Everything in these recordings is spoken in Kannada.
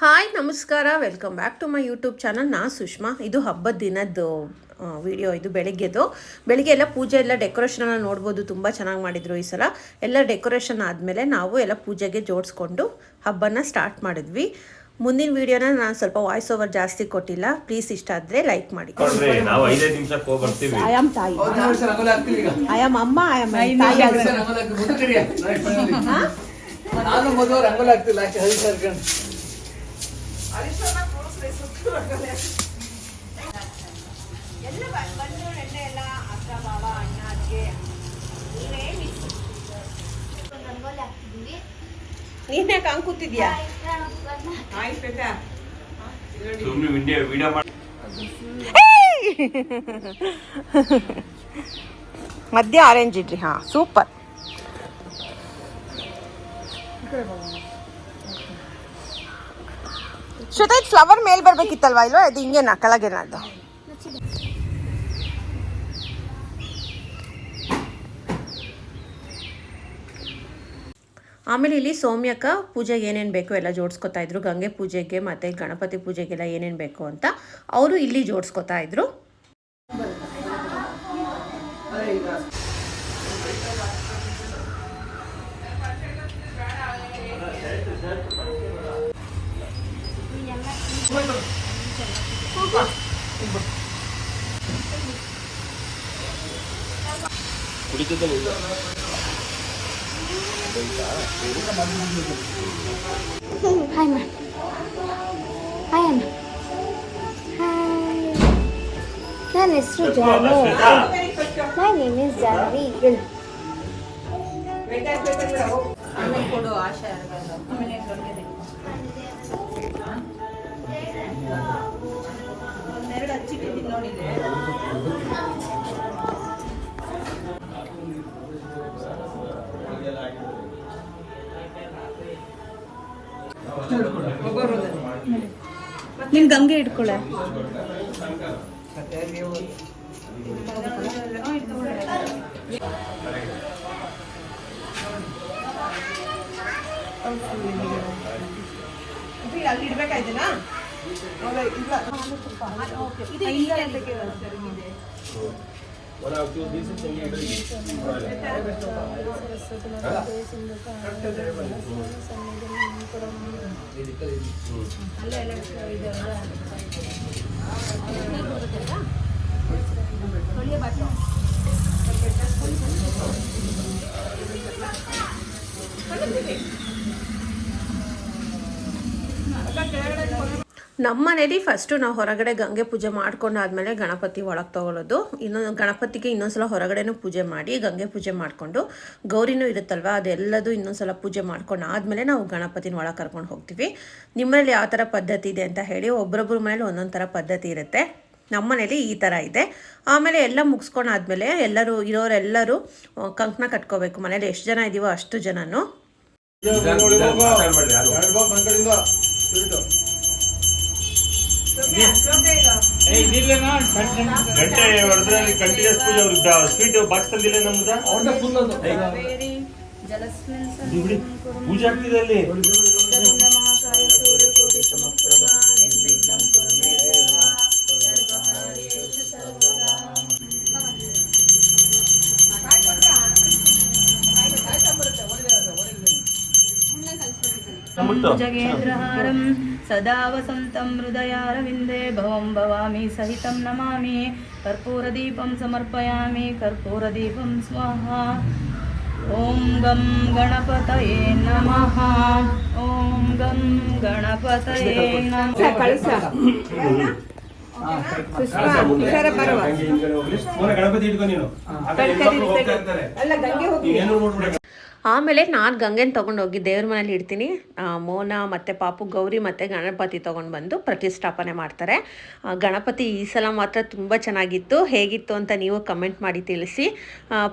ಹಾಯ್ ನಮಸ್ಕಾರ, welcome back to my YouTube channel. ನಾ ಸುಷ್ಮಾ. ಇದು ಹಬ್ಬದ ದಿನದ್ದು ವಿಡಿಯೋ. ಇದು ಬೆಳಿಗ್ಗೆ ಎಲ್ಲ ಪೂಜೆ ಎಲ್ಲ ಡೆಕೋರೇಷನ್ ಎಲ್ಲ ನೋಡ್ಬೋದು. ತುಂಬ ಚೆನ್ನಾಗಿ ಮಾಡಿದ್ರು ಈ ಸಲ. ಎಲ್ಲ ಡೆಕೋರೇಷನ್ ಆದಮೇಲೆ ನಾವು ಎಲ್ಲ ಪೂಜೆಗೆ ಜೋಡಿಸ್ಕೊಂಡು ಹಬ್ಬನ ಸ್ಟಾರ್ಟ್ ಮಾಡಿದ್ವಿ. ಮುಂದಿನ ವಿಡಿಯೋನ ನಾನು ಸ್ವಲ್ಪ ವಾಯ್ಸ್ ಓವರ್ ಜಾಸ್ತಿ ಕೊಟ್ಟಿಲ್ಲ. ಪ್ಲೀಸ್ ಇಷ್ಟ ಆದರೆ ಲೈಕ್ ಮಾಡಿ. ಐ ಆಮ್ ತಾಯಿ, ಐ ಆಮ್ ಅಮ್ಮ, ಐ ಆಮ್ ತಾಯಿ. ನಾನು ಮದುವೆ ರಂಗೋಲಿ ಆಗ್ತಿಲ್ಲ ಕರ್ಕೊಂಡು ನೀನ್ ಯಾಕೆ ಹಂಗ್ ಕೂತಿದ್ಯಾ? ಮಧ್ಯ ಆರೆಂಜ್ ಇಡ್ರಿ. ಹಾ, ಸೂಪರ್. ಶ್ವೇತಾ, ಇದು ಫ್ಲವರ್ ಮೇಲ್ ಬರ್ಬೇಕಿತ್ತಲ್ವಾ? ಇಲ್ವಾ? ಇದು ಹಿಂಗೇನಾ ಕೆಳಗೇನದು? ಆಮೇಲೆ ಇಲ್ಲಿ ಸೌಮ್ಯಕ್ಕ ಪೂಜೆಗೆ ಏನೇನು ಬೇಕು ಎಲ್ಲ ಜೋಡಿಸ್ಕೊತಾ ಇದ್ರು. ಗಂಗೆ ಪೂಜೆಗೆ ಮತ್ತು ಗಣಪತಿ ಪೂಜೆಗೆಲ್ಲ ಏನೇನು ಬೇಕು ಅಂತ ಅವರು ಇಲ್ಲಿ ಜೋಡಿಸ್ಕೊತಾ ಇದ್ರು. Hi, ma. Hi, Anna. Hi. ನನ್ನ ಹೆಸರು ಜಾನು. My name is Janvi. ನೀನು ಗಂಗೆ ಇಟ್ಕೊಳ್ಳೆ. ಅಲ್ಲಿ ಇಡ್ಬೇಕಾಯ್ತೇನಾ? ನಮ್ಮ ಮನೇಲಿ ಫಸ್ಟು ನಾವು ಹೊರಗಡೆ ಗಂಗೆ ಪೂಜೆ ಮಾಡ್ಕೊಂಡಾದ್ಮೇಲೆ ಗಣಪತಿ ಒಳಗೆ ತೊಗೊಳ್ಳೋದು. ಗಣಪತಿಗೆ ಇನ್ನೊಂದ್ಸಲ ಹೊರಗಡೆನೂ ಪೂಜೆ ಮಾಡಿ ಗಂಗೆ ಪೂಜೆ ಮಾಡಿಕೊಂಡು ಗೌರಿನೂ ಇರುತ್ತಲ್ವ, ಅದೆಲ್ಲದು ಇನ್ನೊಂದ್ಸಲ ಪೂಜೆ ಮಾಡ್ಕೊಂಡು ಆದಮೇಲೆ ನಾವು ಗಣಪತಿನ ಒಳಗೆ ಕರ್ಕೊಂಡು ಹೋಗ್ತೀವಿ. ನಿಮ್ಮನೇಲಿ ಯಾವ ಥರ ಪದ್ಧತಿ ಇದೆ ಅಂತ ಹೇಳಿ. ಒಬ್ಬೊಬ್ಬರ ಮನೇಲಿ ಒಂದೊಂದು ಥರ ಪದ್ಧತಿ ಇರುತ್ತೆ. ನಮ್ಮ ಮನೇಲಿ ಈ ಥರ ಇದೆ. ಆಮೇಲೆ ಎಲ್ಲ ಮುಗಿಸ್ಕೊಂಡಾದ್ಮೇಲೆ ಇರೋರೆಲ್ಲರೂ ಕಂಕಣ ಕಟ್ಕೋಬೇಕು. ಮನೇಲಿ ಎಷ್ಟು ಜನ ಇದೀವೋ ಅಷ್ಟು ಜನನು. ಗಂಟೆ ಹೊಡೆದ್ರಲ್ಲಿ ಕಂಟಿನ್ಯೂಸ್ ಪೂಜೆ ಅವ್ರಿಗೆ ಸ್ವೀಟ್ ಬಾಕ್ಸ್ ತಂದಿಲ್ಲ ನಮ್ದು ಪೂಜೆ ಆಗ್ತಿದೆ ಅಲ್ಲಿ. ಭುಜಗೇಂದ್ರಹಾರಂ ಸದಾ ವಸಂತಂ ಹೃದಯಾರವಿಂದೇ ಭವಂ ಭವಾಮಿ ಸಹಿತಂ ನಮಾಮಿ ಕರ್ಪೂರದೀಪಂ ಸಮರ್ಪಯಾಮಿ ಕರ್ಪೂರದೀಪಂ ಸ್ವಾಹಾ. ಓಂ ಗಂ ಗಣಪತಯೇ ನಮಃ. ಓಂ ಗಂ ಗಣಪತಯೇ ನಮಃ. ಗಣಪತಿ ಇಟ್ಕೊ ನೀನು. ಆಮೇಲೆ ನಾನು ಗಂಗೆನ ತೊಗೊಂಡೋಗಿ ದೇವ್ರ ಮನೇಲಿ ಇಡ್ತೀನಿ. ಮೋನ ಮತ್ತು ಪಾಪು ಗೌರಿ ಮತ್ತು ಗಣಪತಿ ತೊಗೊಂಡು ಬಂದು ಪ್ರತಿಷ್ಠಾಪನೆ ಮಾಡ್ತಾರೆ. ಗಣಪತಿ ಈ ಸಲ ಮಾತ್ರ ತುಂಬ ಚೆನ್ನಾಗಿತ್ತು. ಹೇಗಿತ್ತು ಅಂತ ನೀವು ಕಮೆಂಟ್ ಮಾಡಿ ತಿಳಿಸಿ.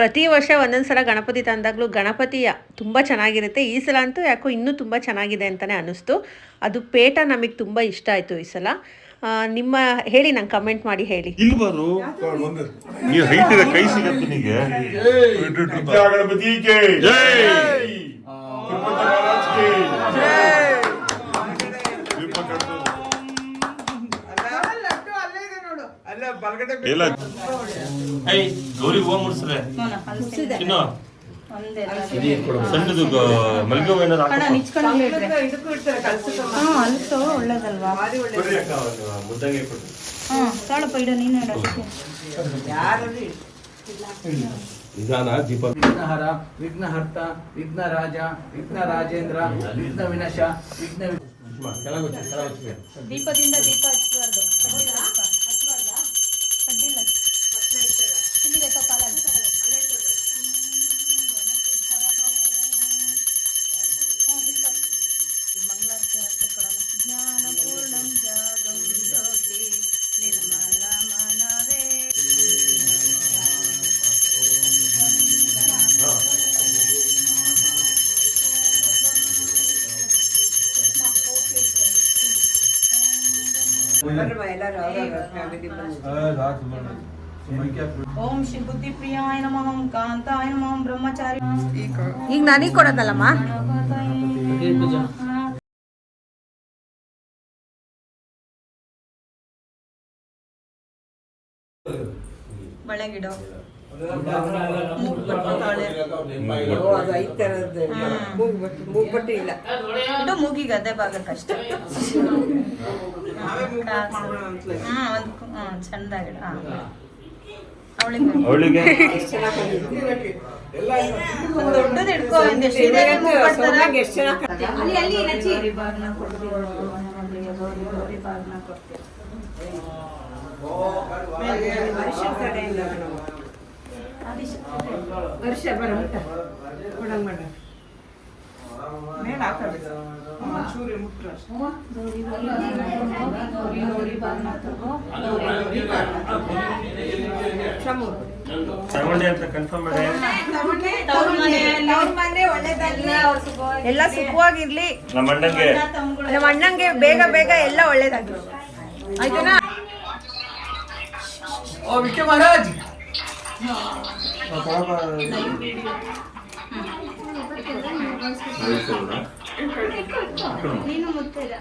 ಪ್ರತಿ ವರ್ಷ ಒಂದೊಂದು ಸಲ ಗಣಪತಿ ತಂದಾಗಲೂ ಗಣಪತಿ ತುಂಬ ಚೆನ್ನಾಗಿರುತ್ತೆ. ಈ ಸಲ ಅಂತೂ ಯಾಕೋ ಇನ್ನೂ ತುಂಬ ಚೆನ್ನಾಗಿದೆ ಅಂತಲೇ ಅನ್ನಿಸ್ತು. ಅದು ಪೇಟ ನಮಗೆ ತುಂಬ ಇಷ್ಟ ಆಯಿತು ಈ ಸಲ. ನಿಮ್ಮ ಹೇಳಿ, ನಂಗೆ ಕಮೆಂಟ್ ಮಾಡಿ ಹೇಳಿ. ಇಲ್ಲಿ ಬರು, ನೀವು ಹೈಟ್ ಇದೆ, ಕೈ ಸಿಗತ್ತೆ ನಿಮಗೆ. ಗಣಪತಿ ಜೈ, ತಿರುಪತಿ ಮಹಾರಾಜ್ ಕಿ ಜೈ. ದೀಪ ಕಟ್ಟು. ಅಲ್ಲ ಬಲಗಡೆ ಇಲ್ಲ ಗೌರಿ ಹೂವ ಮುಡ್ಸ್ರೆ ಚಿನ್ನು ಸಣ್ಣದು ಮಲ್ಗೆ ಹೂವ ಏನಾದ್ರು ಅಣ್ಣ ಹಾಕಪ್ಪ. ನಿಚ್ಕೊಂಡು ಅಲ್ಸೋ ಒಳ್ಳೇದಲ್ವಾ ಕೊಡ್ರಿ ಅಕ್ಕ, ಒಂದು ಮುದ್ದಂಗೆ ಕೊಡ್ರಿ. ತಾಳಪ್ಪ ಇಡ ನೀನು ಇಡ ನಿಧಾನ ದೀಪ. ವಿಘ್ನಹರ, ವಿಘ್ನಹರ್ತ, ವಿಘ್ನರಾಜ, ವಿಘ್ನ ರಾಜೇಂದ್ರ, ವಿಘ್ನ ವಿನಾಶ, ವಿಘ್ನ ದೀಪದಿಂದ ದೀಪ ಹಚ್ಚಬಾರ್ದು ಕಡ್ಡಿಲ್ಲ ಇಲ್ಲಿದೆ ಕಾಲಲ್ಲಿ ಮಂಗಳಾರತಿ ಹಾಕ್ಕೊಳ್ಳೋಣ. ಜ್ಞಾನಪೂರ್ಣಂ ಜಾಗಂ ಜ್ಯೋತಿ ನಿರ್ಮಲ ಮನವೇ ಓಂ ಶ್ರೀ ಬುದ್ಧಿ ಪ್ರಿಯಾಯ ನಮಃ ಕಾಂತಾಯ ನಮಃ ಬ್ರಹ್ಮಚಾರಿ ಈಗ ನನಗೆ ಕೊಡೋದಲ್ಲಮ್ಮ. ಬಳೆ ಗಿಡ ಇದು ಮೂಗಿಗೆ ಅದೇ ಭಾಗಕ್ಕಷ್ಟೇ ಚಂದಾಗಿಡ ಅವಳಿಗೆ ಒಂದು ದೊಡ್ಡದು ಹಿಡ್ಕೊ ಒಂದು ಶ್ರೀದೇವಿ ಮೂಗು ಕೊಡ್ತಾರ. ಗೌರಿ ಬಾಗ್ನ ಕೊಡ್ತೀವಿ, ಗೌರಿ ಬಾಗ್ನ ಕೊಡ್ತೀವಿ. ತಗೊಂಡೆ ಅಂತ ಕನ್ಫರ್ಮ್ ಮಾಡಿ. ಎಲ್ಲ ಸುಖವಾಗಿರ್ಲಿ. ನಮ್ಮ ಅಣ್ಣಂಗೆ ನಮ್ಮ ಅಣ್ಣಂಗೆ ಬೇಗ ಬೇಗ ಎಲ್ಲ ಒಳ್ಳೇದಾಗ್ಲಿ. ಆಯ್ತನಾ? ಓ ವಿಷ್ಣು ಮಹಾರಾಜ್ ನೀನು ಮುತ್ತಿದ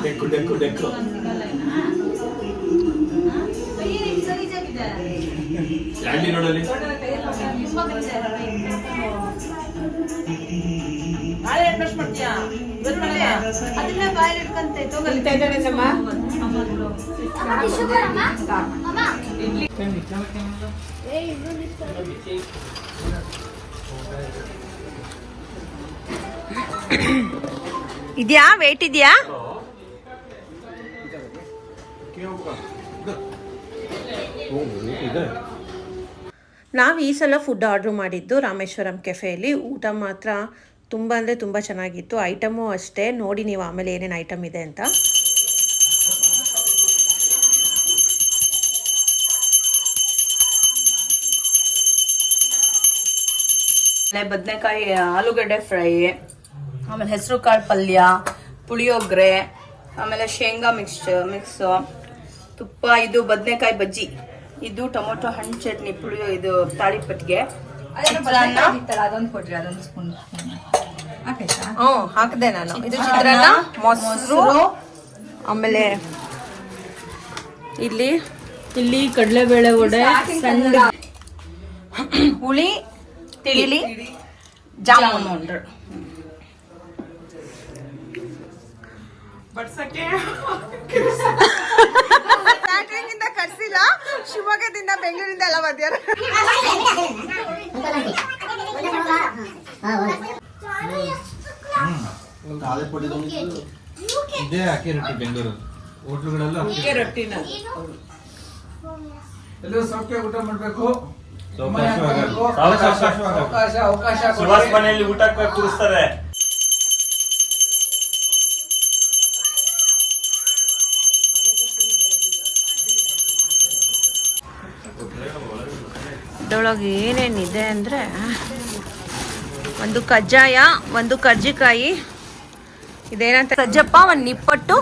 ಡೆಕ್ಕು ಡೆಕ್ಕು ಡೆಕ್ಕು ಸ್ಟ್ಯಾಂಡಿ ನೋಡಲಿ. ಅದನ್ನ ಬಾಯಲ್ಲಿ ಇಟ್ಕೊಂತೆ ಇದ್ಯಾ? ವೇಟ್ ಇದೆಯಾ? ನಾವು ಈ ಸಲ ಫುಡ್ ಆರ್ಡ್ರ್ ಮಾಡಿದ್ದು ರಾಮೇಶ್ವರಂ ಕೆಫೆಯಲ್ಲಿ. ಊಟ ಮಾತ್ರ ತುಂಬ ಅಂದರೆ ತುಂಬ ಚೆನ್ನಾಗಿತ್ತು. ಐಟಮು ಅಷ್ಟೇ, ನೋಡಿ ನೀವು ಆಮೇಲೆ ಏನೇನು ಐಟಮ್ ಇದೆ ಅಂತ. ಬದನೆಕಾಯಿ ಆಲೂಗಡ್ಡೆ ಫ್ರೈ, ಆಮೇಲೆ ಹೆಸರು ಕಾಳು ಪಲ್ಯ, ಪುಳಿಯೋಗರೆ, ಆಮೇಲೆ ಶೇಂಗಾ ಮಿಕ್ಸು, ತುಪ್ಪ, ಇದು ಬದನೆಕಾಯಿ ಬಜ್ಜಿ, ಇದು ಟೊಮೊಟೊ ಹಣ್ಣು ಚಟ್ನಿ, ಪುಳಿಯೋ ಇದು ತಾಳಿಪಟ್ಟಿಗೆ, ಅದೊಂದು ಕೊಡ್ರಿ, ಅದೊಂದು ಸ್ಪೂನ್ ಹ್ಞೂ ಹಾಕಿದೆ ನಾನು. ಇದು ಚಿತ್ರಾನ್ನ, ಮೊಸರು, ಆಮೇಲೆ ಇಲ್ಲಿ ಕಡಲೆಬೇಳೆ ವಡೆ, ಹುಳಿ, ತಿಳಿ, ಜಾಮೂನ್. ಕ್ಯಾಟ್ರಿಂಗಿಂದ ಕರ್ಸಿಲ್ಲ, ಶಿವಮೊಗ್ಗದಿಂದ ಬೆಂಗಳೂರಿಂದ ಎಲ್ಲ ಬಂದ್ಯಾರ. ಇದೇ ಅಕ್ಕಿ ರೊಟ್ಟಿ ಬೆಂಗಳೂರು ಹೋಟ್ಲುಗಳೆಲ್ಲ ರೊಟ್ಟಿನ ಎಲ್ಲರೂ ಸೌಖ್ಯ ಊಟ ಮಾಡ್ಬೇಕು. ಅವಕಾಶ ಸುಭಾಷ್ ಮನೆಯಲ್ಲಿ ಊಟ ಕೂರಿಸ್ತಾರೆ. ಇದ್ರೊಳಗೆ ಏನೇನಿದೆ ಅಂದರೆ ಒಂದು ಕಜ್ಜಾಯ, ಒಂದು ಕರ್ಜಿಕಾಯಿ, ಇದೇನಂತ ಸಜ್ಜಪ್ಪ, ಒಂದು ನಿಪ್ಪಟ್ಟು,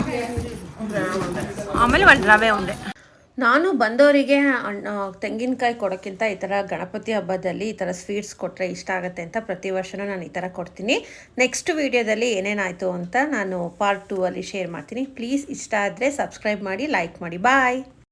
ಆಮೇಲೆ ಒಂದು ರವೆ ಉಂಡೆ. ನಾನು ಬಂದವರಿಗೆ ತೆಂಗಿನಕಾಯಿ ಕೊಡೋಕ್ಕಿಂತ ಈ ಥರ ಗಣಪತಿ ಹಬ್ಬದಲ್ಲಿ ಈ ಥರ ಸ್ವೀಟ್ಸ್ ಕೊಟ್ಟರೆ ಇಷ್ಟ ಆಗುತ್ತೆ ಅಂತ ಪ್ರತಿ ವರ್ಷವೂ ನಾನು ಈ ಥರ ಕೊಡ್ತೀನಿ. ನೆಕ್ಸ್ಟ್ ವೀಡಿಯೋದಲ್ಲಿ ಏನೇನಾಯಿತು ಅಂತ ನಾನು ಪಾರ್ಟ್ 2 ಅಲ್ಲಿ ಶೇರ್ ಮಾಡ್ತೀನಿ. ಪ್ಲೀಸ್ ಇಷ್ಟ ಆದರೆ ಸಬ್ಸ್ಕ್ರೈಬ್ ಮಾಡಿ, ಲೈಕ್ ಮಾಡಿ. ಬಾಯ್.